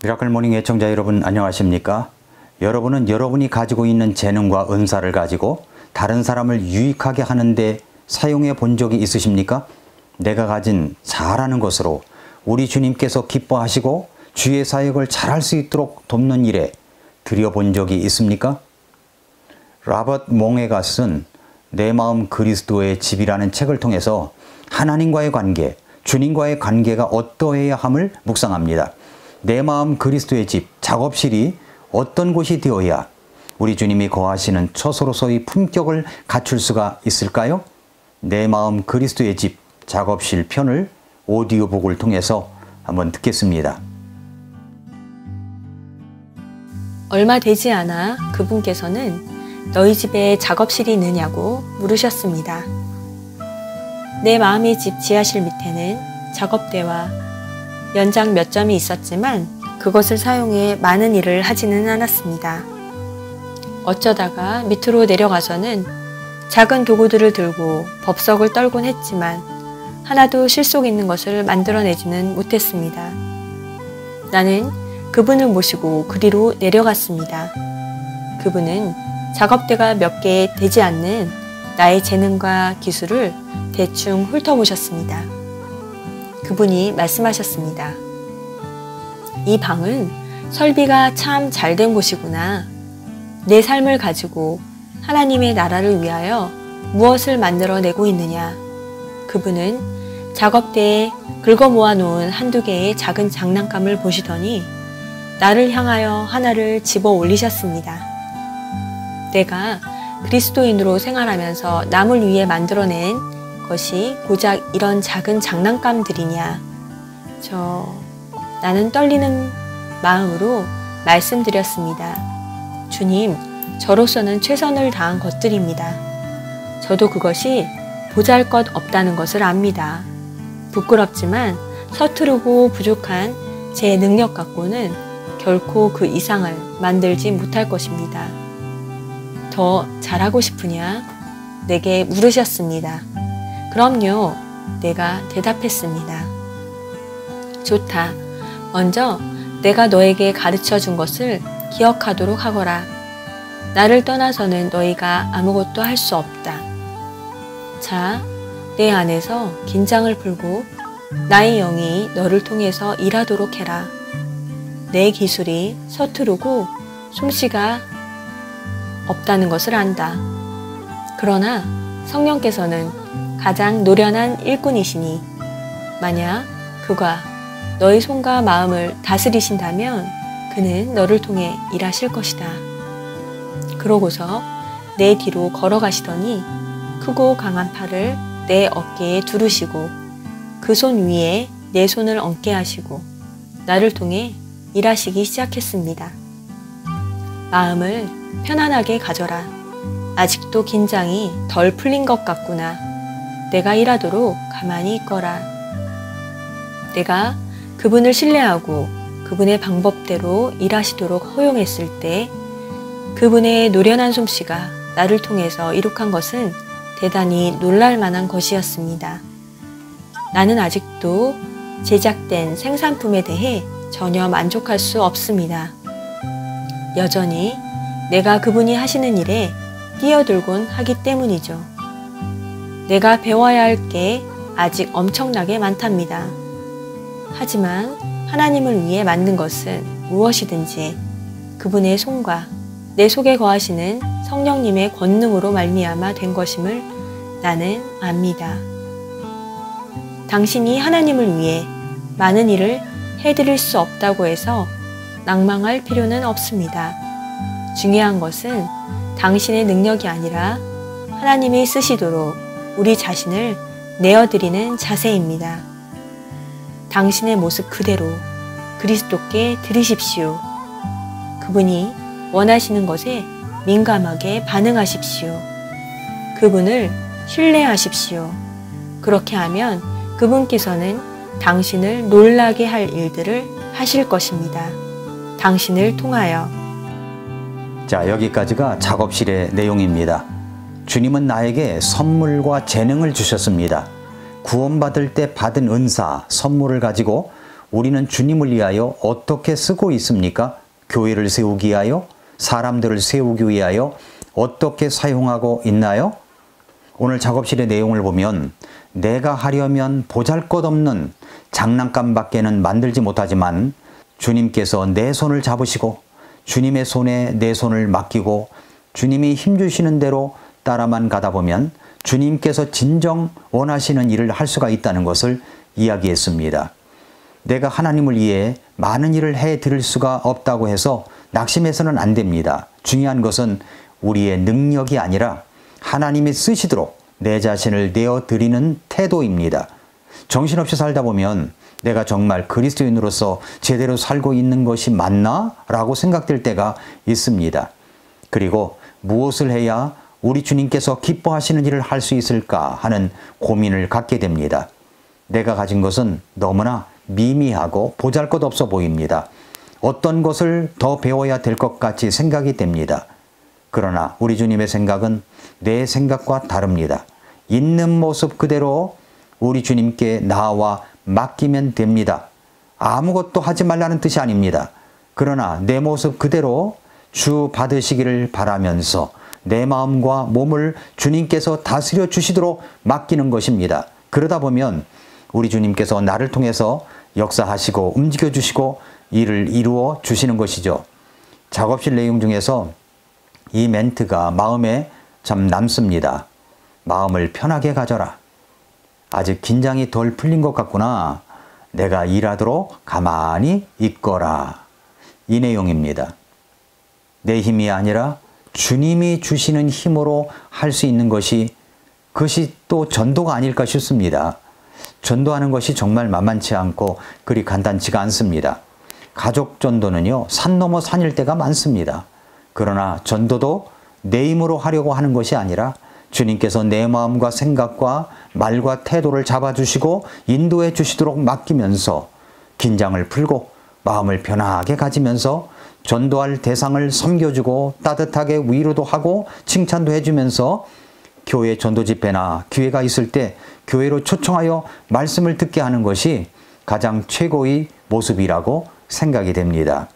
미라클 모닝 애청자 여러분 안녕하십니까? 여러분은 여러분이 가지고 있는 재능과 은사를 가지고 다른 사람을 유익하게 하는데 사용해 본 적이 있으십니까? 내가 가진 잘하는 것으로 우리 주님께서 기뻐하시고 주의 사역을 잘할 수 있도록 돕는 일에 들여본 적이 있습니까? 라버트 몽에가 쓴 내 마음 그리스도의 집이라는 책을 통해서 하나님과의 관계, 주님과의 관계가 어떠해야 함을 묵상합니다. 내 마음 그리스도의 집, 작업실이 어떤 곳이 되어야 우리 주님이 거하시는 처소로서의 품격을 갖출 수가 있을까요? 내 마음 그리스도의 집, 작업실 편을 오디오북을 통해서 한번 듣겠습니다. 얼마 되지 않아 그분께서는 너희 집에 작업실이 있느냐고 물으셨습니다. 내 마음의 집 지하실 밑에는 작업대와 연장 몇 점이 있었지만 그것을 사용해 많은 일을 하지는 않았습니다. 어쩌다가 밑으로 내려가서는 작은 도구들을 들고 법석을 떨곤 했지만 하나도 실속 있는 것을 만들어내지는 못했습니다. 나는 그분을 모시고 그리로 내려갔습니다. 그분은 작업대가 몇 개 되지 않는 나의 재능과 기술을 대충 훑어보셨습니다. 그분이 말씀하셨습니다. 이 방은 설비가 참 잘된 곳이구나. 내 삶을 가지고 하나님의 나라를 위하여 무엇을 만들어내고 있느냐. 그분은 작업대에 긁어 모아놓은 한두 개의 작은 장난감을 보시더니 나를 향하여 하나를 집어 올리셨습니다. 내가 그리스도인으로 생활하면서 남을 위해 만들어낸 것이 고작 이런 작은 장난감들이냐. 나는 떨리는 마음으로 말씀드렸습니다. 주님, 저로서는 최선을 다한 것들입니다. 저도 그것이 보잘것없다는 것을 압니다. 부끄럽지만 서투르고 부족한 제 능력 갖고는 결코 그 이상을 만들지 못할 것입니다. 더 잘하고 싶으냐? 내게 물으셨습니다. 그럼요. 내가 대답했습니다. 좋다. 먼저 내가 너에게 가르쳐 준 것을 기억하도록 하거라. 나를 떠나서는 너희가 아무것도 할 수 없다. 자, 내 안에서 긴장을 풀고 나의 영이 너를 통해서 일하도록 해라. 내 기술이 서투르고 솜씨가 없다는 것을 안다. 그러나 성령께서는 가장 노련한 일꾼이시니 만약 그가 너의 손과 마음을 다스리신다면 그는 너를 통해 일하실 것이다. 그러고서 내 뒤로 걸어가시더니 크고 강한 팔을 내 어깨에 두르시고 그 손 위에 내 손을 얹게 하시고 나를 통해 일하시기 시작했습니다. 마음을 편안하게 가져라. 아직도 긴장이 덜 풀린 것 같구나. 내가 일하도록 가만히 있거라. 내가 그분을 신뢰하고 그분의 방법대로 일하시도록 허용했을 때 그분의 노련한 솜씨가 나를 통해서 이룩한 것은 대단히 놀랄 만한 것이었습니다. 나는 아직도 제작된 생산품에 대해 전혀 만족할 수 없습니다. 여전히 내가 그분이 하시는 일에 뛰어들곤 하기 때문이죠. 내가 배워야 할 게 아직 엄청나게 많답니다. 하지만 하나님을 위해 만든 것은 무엇이든지 그분의 손과 내 속에 거하시는 성령님의 권능으로 말미암아 된 것임을 나는 압니다. 당신이 하나님을 위해 많은 일을 해드릴 수 없다고 해서 낭망할 필요는 없습니다. 중요한 것은 당신의 능력이 아니라 하나님이 쓰시도록 우리 자신을 내어드리는 자세입니다. 당신의 모습 그대로 그리스도께 드리십시오. 그분이 원하시는 것에 민감하게 반응하십시오. 그분을 신뢰하십시오. 그렇게 하면 그분께서는 당신을 놀라게 할 일들을 하실 것입니다. 당신을 통하여. 자, 여기까지가 작업실의 내용입니다. 주님은 나에게 선물과 재능을 주셨습니다. 구원받을 때 받은 은사, 선물을 가지고 우리는 주님을 위하여 어떻게 쓰고 있습니까? 교회를 세우기 위하여, 사람들을 세우기 위하여 어떻게 사용하고 있나요? 오늘 작업실의 내용을 보면 내가 하려면 보잘것없는 장난감밖에는 만들지 못하지만 주님께서 내 손을 잡으시고 주님의 손에 내 손을 맡기고 주님이 힘주시는 대로 따라만 가다 보면 주님께서 진정 원하시는 일을 할 수가 있다는 것을 이야기했습니다. 내가 하나님을 위해 많은 일을 해드릴 수가 없다고 해서 낙심해서는 안 됩니다. 중요한 것은 우리의 능력이 아니라 하나님이 쓰시도록 내 자신을 내어드리는 태도입니다. 정신없이 살다 보면 내가 정말 그리스도인으로서 제대로 살고 있는 것이 맞나? 라고 생각될 때가 있습니다. 그리고 무엇을 해야 우리 주님께서 기뻐하시는 일을 할 수 있을까 하는 고민을 갖게 됩니다. 내가 가진 것은 너무나 미미하고 보잘것없어 보입니다. 어떤 것을 더 배워야 될 것 같이 생각이 됩니다. 그러나 우리 주님의 생각은 내 생각과 다릅니다. 있는 모습 그대로 우리 주님께 나와 맡기면 됩니다. 아무것도 하지 말라는 뜻이 아닙니다. 그러나 내 모습 그대로 주 받으시기를 바라면서 내 마음과 몸을 주님께서 다스려 주시도록 맡기는 것입니다. 그러다 보면 우리 주님께서 나를 통해서 역사하시고 움직여 주시고 일을 이루어 주시는 것이죠. 작업실 내용 중에서 이 멘트가 마음에 참 남습니다. 마음을 편하게 가져라. 아직 긴장이 덜 풀린 것 같구나. 내가 일하도록 가만히 있거라. 이 내용입니다. 내 힘이 아니라 주님이 주시는 힘으로 할 수 있는 것이 그것이 또 전도가 아닐까 싶습니다. 전도하는 것이 정말 만만치 않고 그리 간단치가 않습니다. 가족 전도는요, 산 넘어 산일 때가 많습니다. 그러나 전도도 내 힘으로 하려고 하는 것이 아니라 주님께서 내 마음과 생각과 말과 태도를 잡아주시고 인도해 주시도록 맡기면서 긴장을 풀고 마음을 편하게 가지면서 전도할 대상을 섬겨주고 따뜻하게 위로도 하고 칭찬도 해주면서 교회 전도 집회나 기회가 있을 때 교회로 초청하여 말씀을 듣게 하는 것이 가장 최고의 모습이라고 생각이 됩니다.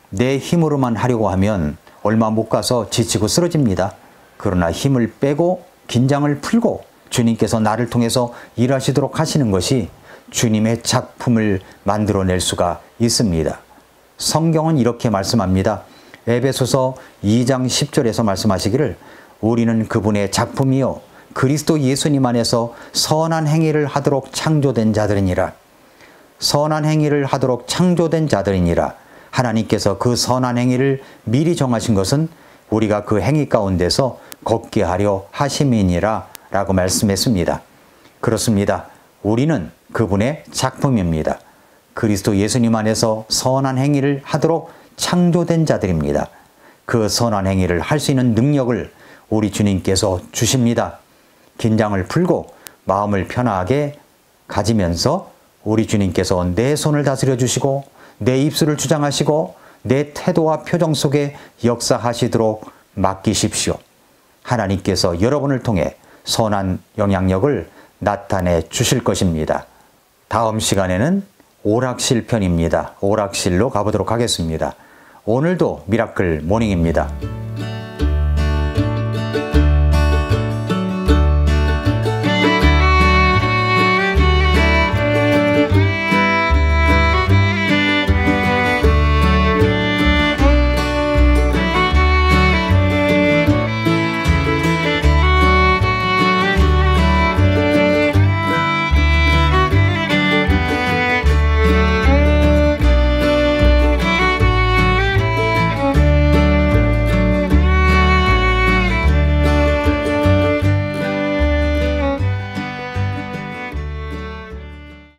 내 힘으로만 하려고 하면 얼마 못 가서 지치고 쓰러집니다. 그러나 힘을 빼고 긴장을 풀고 주님께서 나를 통해서 일하시도록 하시는 것이 주님의 작품을 만들어낼 수가 있습니다. 성경은 이렇게 말씀합니다. 에베소서 2장 10절에서 말씀하시기를 우리는 그분의 작품이요 그리스도 예수님 안에서 선한 행위를 하도록 창조된 자들이니라. 선한 행위를 하도록 창조된 자들이니라. 하나님께서 그 선한 행위를 미리 정하신 것은 우리가 그 행위 가운데서 걷게 하려 하심이니라 라고 말씀했습니다. 그렇습니다. 우리는 그분의 작품입니다. 그리스도 예수님 안에서 선한 행위를 하도록 창조된 자들입니다. 그 선한 행위를 할 수 있는 능력을 우리 주님께서 주십니다. 긴장을 풀고 마음을 편하게 가지면서 우리 주님께서 내 손을 다스려 주시고 내 입술을 주장하시고 내 태도와 표정 속에 역사하시도록 맡기십시오. 하나님께서 여러분을 통해 선한 영향력을 나타내 주실 것입니다. 다음 시간에는 오락실 편입니다. 오락실로 가보도록 하겠습니다. 오늘도 미라클 모닝입니다.